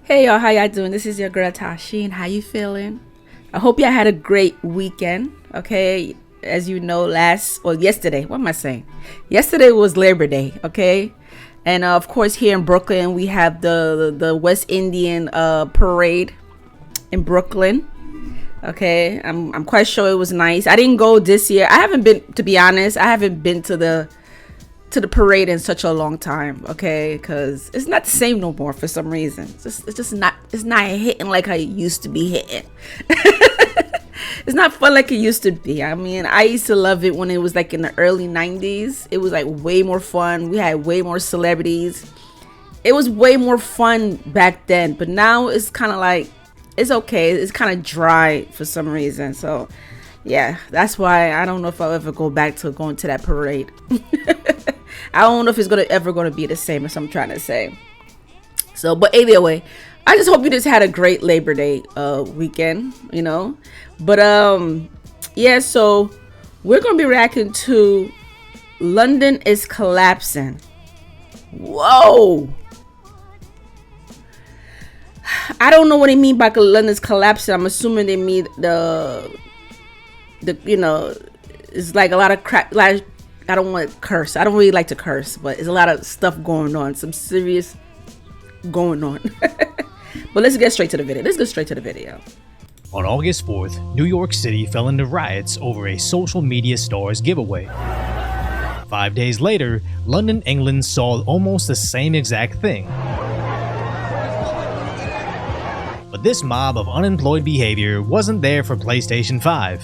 Hey y'all, how y'all doing? This is your girl Tysheen. How you feeling? I hope y'all had a great weekend. Okay, as you know, yesterday. What am I saying? Yesterday was Labor Day. Okay, and of course here in Brooklyn we have the West Indian parade in Brooklyn. Okay, I'm quite sure it was nice. I didn't go this year. I haven't been, to be honest. I haven't been to the parade in such a long time, okay, because it's not the same no more for some reason. It's not hitting like I used to be hitting. It's not fun like it used to be. I mean, I used to love it when it was like in the early 90s. It was like way more fun. We had way more celebrities. It was way more fun back then, but now it's kind of like, it's okay, it's kind of dry for some reason. So yeah, that's why I don't know if I'll ever go back to going to that parade. I don't know if it's ever gonna be the same, as I'm trying to say. So, but either way, I just hope you just had a great Labor Day weekend, you know. But yeah, so we're gonna be reacting to London is collapsing. Whoa. I don't know what they mean by London's collapsing. I'm assuming they mean the you know, it's like a lot of crap. Like, I don't want to curse. I don't really like to curse, but there's a lot of stuff going on. Some serious going on. But let's get straight to the video. On August 4th, New York City fell into riots over a social media star's giveaway. 5 days later, London, England saw almost the same exact thing. But this mob of unemployed behavior wasn't there for PlayStation 5.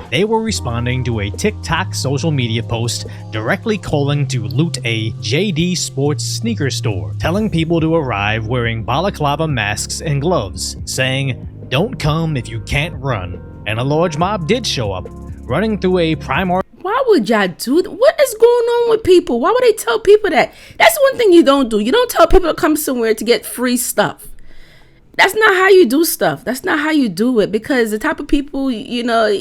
They were responding to a TikTok social media post directly calling to loot a JD Sports sneaker store, telling people to arrive wearing balaclava masks and gloves, saying, "Don't come if you can't run." And a large mob did show up, running through a Primark. Why would y'all do that? What is going on with people? Why would they tell people that? That's one thing you don't do. You don't tell people to come somewhere to get free stuff. That's not how you do stuff. That's not how you do it, because the type of people, you know,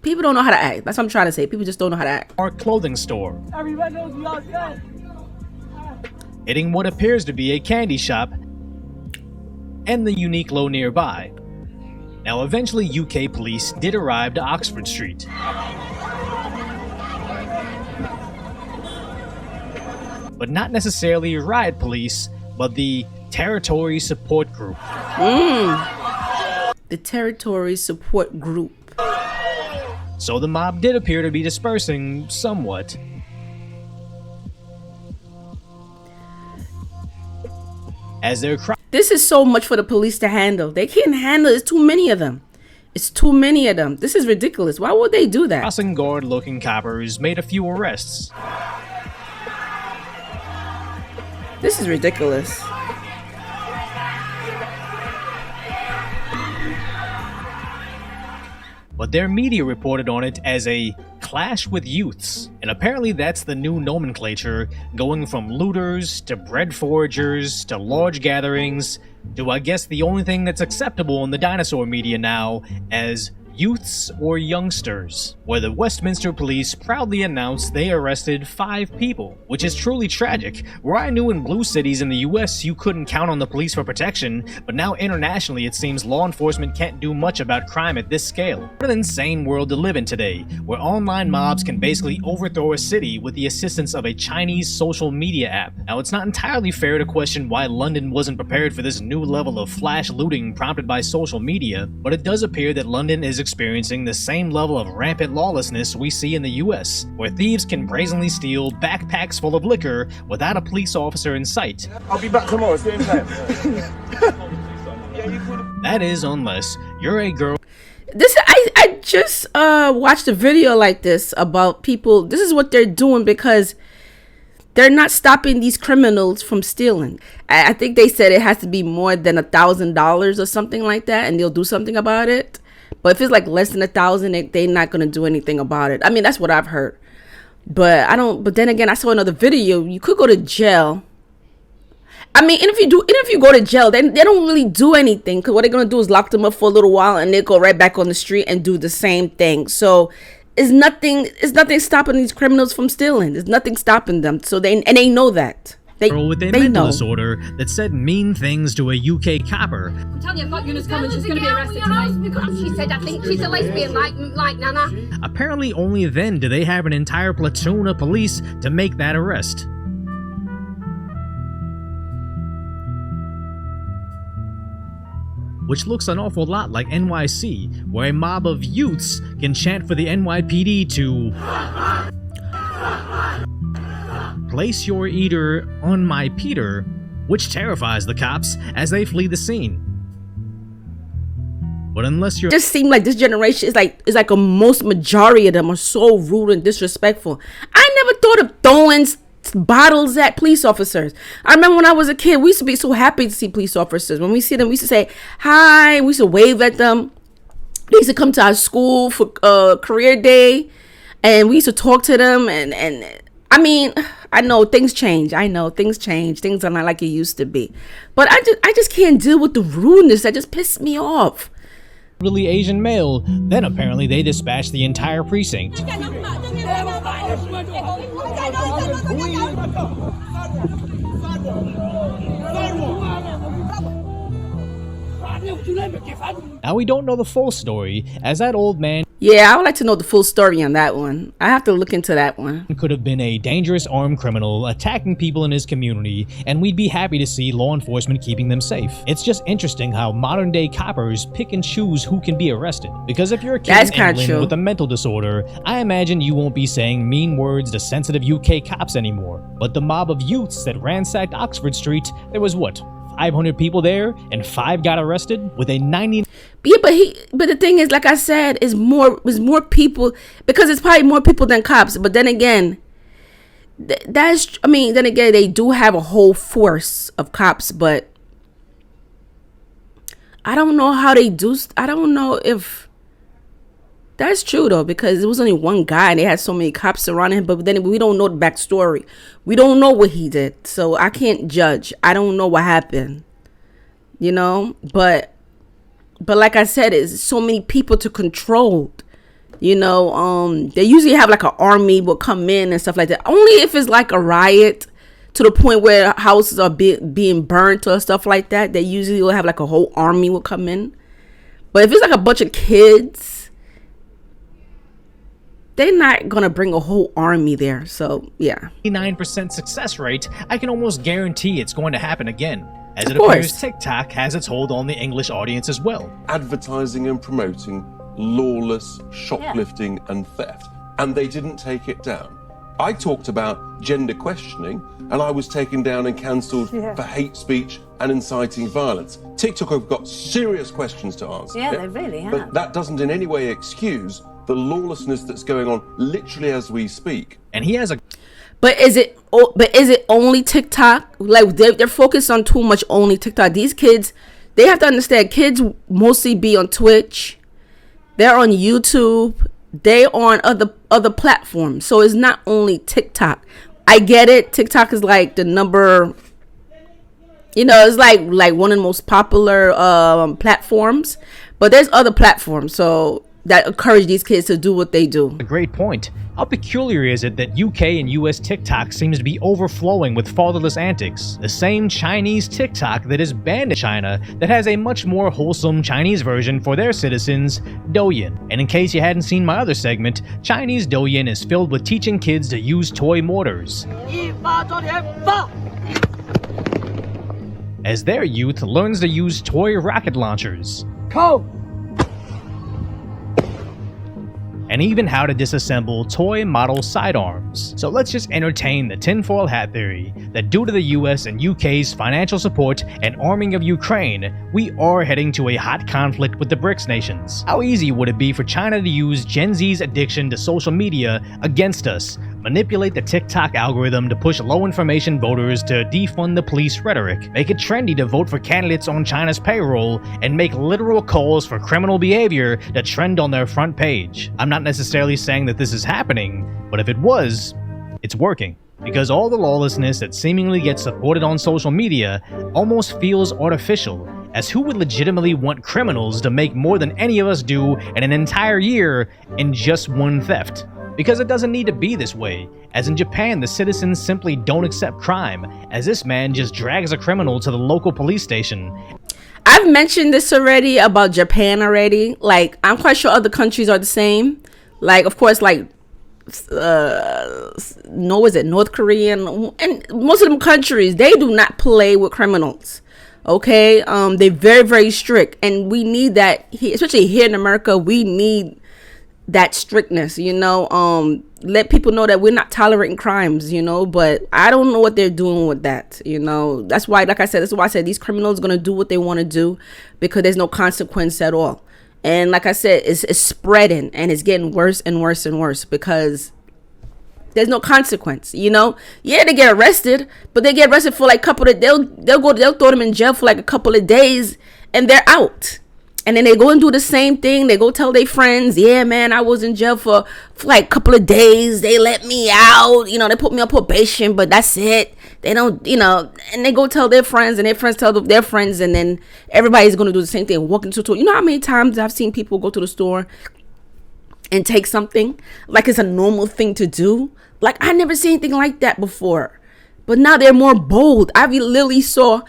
people don't know how to act. That's what I'm trying to say. People just don't know how to act. Our clothing store. Everybody knows we all good. Hitting what appears to be a candy shop and the Uniqlo nearby. Now, eventually UK police did arrive to Oxford Street. But not necessarily riot police, but the Territory Support Group. The Territory Support Group. So the mob did appear to be dispersing somewhat. As their This is so much for the police to handle. They can't handle it. It's too many of them. It's too many of them. This is ridiculous. Why would they do that? crossing guard-looking coppers made a few arrests. This is ridiculous. But their media reported on it as a clash with youths, and apparently that's the new nomenclature, going from looters to bread foragers to large gatherings to, I guess, the only thing that's acceptable in the dinosaur media now as youths or youngsters, where the Westminster police proudly announced they arrested 5 people, which is truly tragic. Where I knew in blue cities in the US you couldn't count on the police for protection, but now internationally it seems law enforcement can't do much about crime at this scale. What an insane world to live in today, where online mobs can basically overthrow a city with the assistance of a Chinese social media app. Now, it's not entirely fair to question why London wasn't prepared for this new level of flash looting prompted by social media, but it does appear that London is experiencing the same level of rampant lawlessness we see in the US, where thieves can brazenly steal backpacks full of liquor without a police officer in sight. I'll be back tomorrow, same time. That is, unless you're a girl. I just watched a video like this about people. This is what they're doing because they're not stopping these criminals from stealing. I think they said it has to be more than $1,000 or something like that, and they'll do something about it. But if it's like less than 1,000, they're not gonna do anything about it. I mean, that's what I've heard. But I don't. But then again, I saw another video. You could go to jail. I mean, and if you go to jail, they don't really do anything, because what they're gonna do is lock them up for a little while, and they go right back on the street and do the same thing. So it's nothing stopping these criminals from stealing. There's nothing stopping them. So they know that. with a they mental know. disorder that said mean things to a UK copper. I'm telling you, I've got Eunice coming. She's going to be arrested tonight. She said, I think she's a lesbian like Nana. Apparently, only then do they have an entire platoon of police to make that arrest. Which looks an awful lot like NYC, where a mob of youths can chant for the NYPD to place your eater on my Peter, which terrifies the cops as they flee the scene. But unless you're— It just seemed like this generation is like a most majority of them are so rude and disrespectful. I never thought of throwing bottles at police officers. I remember when I was a kid, we used to be so happy to see police officers. When we see them, we used to say hi, we used to wave at them. They used to come to our school for career day, and we used to talk to them. And I mean, I know things change. Things are not like it used to be. But I just can't deal with the rudeness. That just pissed me off. really Asian male, then apparently they dispatched the entire precinct. Now we don't know the full story, as that old man— Yeah, I would like to know the full story on that one. I have to look into that one. could have been a dangerous armed criminal attacking people in his community, and we'd be happy to see law enforcement keeping them safe. It's just interesting how modern day coppers pick and choose who can be arrested. Because if you're a kid That's in kinda England true. with a mental disorder, I imagine you won't be saying mean words to sensitive UK cops anymore. But the mob of youths that ransacked Oxford Street, there was what, 500 people there, and 5 got arrested with a 90— Yeah, but the thing is, like I said, is more people, because it's probably more people than cops. But then again, then again, they do have a whole force of cops, but I don't know how they do. I don't know if that's true though, because it was only one guy and they had so many cops surrounding him. But then we don't know the backstory. We don't know what he did, so I can't judge. I don't know what happened, you know. But like I said, it's so many people to control. You know, they usually have like an army will come in and stuff like that. Only if it's like a riot to the point where houses are being burnt or stuff like that. They usually will have like a whole army will come in. But if it's like a bunch of kids, they're not gonna bring a whole army there. So yeah, 99% success rate, I can almost guarantee it's going to happen again, as it Of course. appears TikTok has its hold on the English audience as well. Advertising and promoting lawless shoplifting and theft, and they didn't take it down. I talked about gender questioning, and I was taken down and cancelled for hate speech and inciting violence. TikTok have got serious questions to answer. Yeah, they really have. But that doesn't in any way excuse the lawlessness that's going on literally as we speak. And he has a— But is it only TikTok? Like they're focused on too much only TikTok. These kids, they have to understand. Kids mostly be on Twitch. They're on YouTube. They're on other platforms. So it's not only TikTok. I get it. TikTok is like the number. You know, it's like one of the most popular platforms. But there's other platforms. So that encourage these kids to do what they do. a great point. How peculiar is it that UK and US TikTok seems to be overflowing with fatherless antics? The same Chinese TikTok that is banned in China that has a much more wholesome Chinese version for their citizens, Douyin. And in case you hadn't seen my other segment, Chinese Douyin is filled with teaching kids to use toy mortars, as their youth learns to use toy rocket launchers, and even how to disassemble toy model sidearms. So let's just entertain the tinfoil hat theory that due to the US and UK's financial support and arming of Ukraine, we are heading to a hot conflict with the BRICS nations. How easy would it be for China to use Gen Z's addiction to social media against us, manipulate the TikTok algorithm to push low information voters to defund the police rhetoric, make it trendy to vote for candidates on China's payroll, and make literal calls for criminal behavior to trend on their front page? I'm not necessarily saying that this is happening, but if it was, it's working. Because all the lawlessness that seemingly gets supported on social media almost feels artificial, as who would legitimately want criminals to make more than any of us do in an entire year in just one theft? Because it doesn't need to be this way, as in Japan the citizens simply don't accept crime, as this man just drags a criminal to the local police station. I've mentioned this already about Japan already. Like, I'm quite sure other countries are the same. Like, of course, like, North Korean, and most of them countries, they do not play with criminals. Okay, they're very, very strict, and we need that here, especially here in America. We need that strictness, you know. Let people know that we're not tolerating crimes, you know. But I don't know what they're doing with that, you know. That's why, like I said, these criminals are gonna do what they want to do because there's no consequence at all. And like I said, it's spreading, and it's getting worse and worse and worse because there's no consequence, you know. Yeah, they get arrested, but they get arrested for like a couple of, they'll throw them in jail for like a couple of days, and they're out. And then they go and do the same thing. They go tell their friends, yeah, man, I was in jail for like a couple of days. They let me out. You know, they put me on probation, but that's it. They don't, you know, and they go tell their friends, and their friends tell their friends, and then everybody's going to do the same thing. Walk into a store. You know how many times I've seen people go to the store and take something like it's a normal thing to do? Like, I never seen anything like that before. But now they're more bold. I literally saw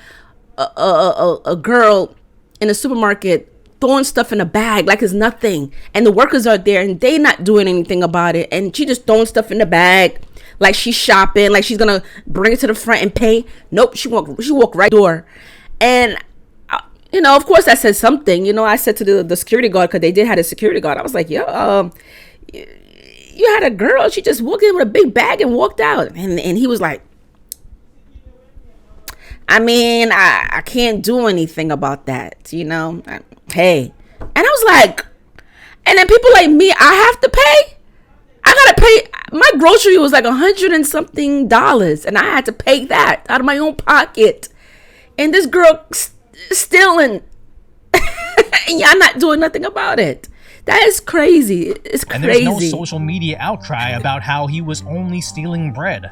a girl in a supermarket throwing stuff in a bag like it's nothing, and the workers are there and they not doing anything about it, and she just throwing stuff in the bag like she's shopping, like she's gonna bring it to the front and pay. Nope, she walked right door. And you know, of course I said something, you know. I said to the security guard, because they did have a security guard, I was like, yo, you had a girl, she just walked in with a big bag and walked out. And he was like, I mean, I can't do anything about that, you know. Hey. And I was like, and then people like me, I have to pay? I gotta pay. My grocery was like $100 and something, and I had to pay that out of my own pocket. And this girl stealing, and y'all not doing nothing about it. That is crazy. It's crazy. And there's no social media outcry about how he was only stealing bread.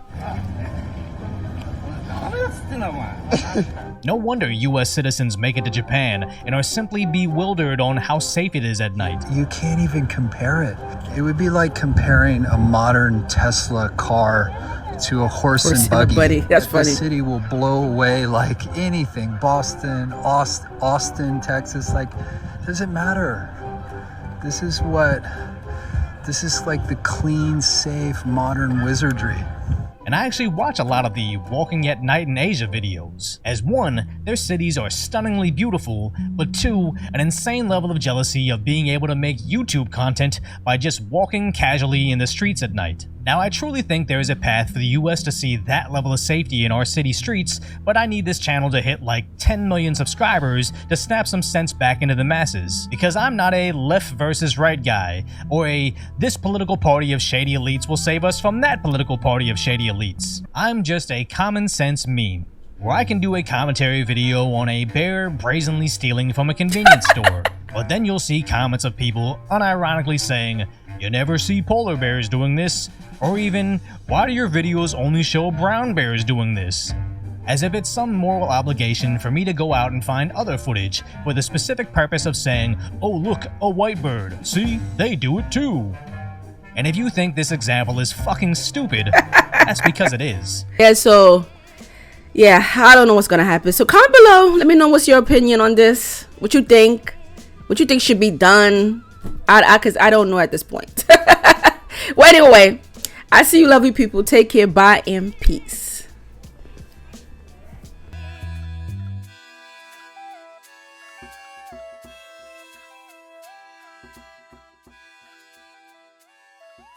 No wonder US citizens make it to Japan and are simply bewildered on how safe it is at night. You can't even compare it. It would be like comparing a modern Tesla car to a horse and buggy. That's funny. The city will blow away like anything. Boston, Austin, Texas, like, doesn't matter. This is like the clean, safe, modern wizardry. And I actually watch a lot of the Walking at Night in Asia videos, as one, their cities are stunningly beautiful, but two, an insane level of jealousy of being able to make YouTube content by just walking casually in the streets at night. Now, I truly think there is a path for the US to see that level of safety in our city streets, but I need this channel to hit like 10 million subscribers to snap some sense back into the masses. Because I'm not a left versus right guy, or a this political party of shady elites will save us from that political party of shady elites. I'm just a common sense meme, where I can do a commentary video on a bear brazenly stealing from a convenience store. But then you'll see comments of people unironically saying, "You never see polar bears doing this," or even, "Why do your videos only show brown bears doing this?" As if it's some moral obligation for me to go out and find other footage for the specific purpose of saying, "Oh look, a white bird, see, they do it too." And if you think this example is fucking stupid, that's because it is. Yeah, so, yeah, I don't know what's gonna happen. So comment below, let me know what's your opinion on this. What you think? What you think should be done? Cause I don't know at this point. Well, anyway, I see you lovely people. Take care. Bye and peace.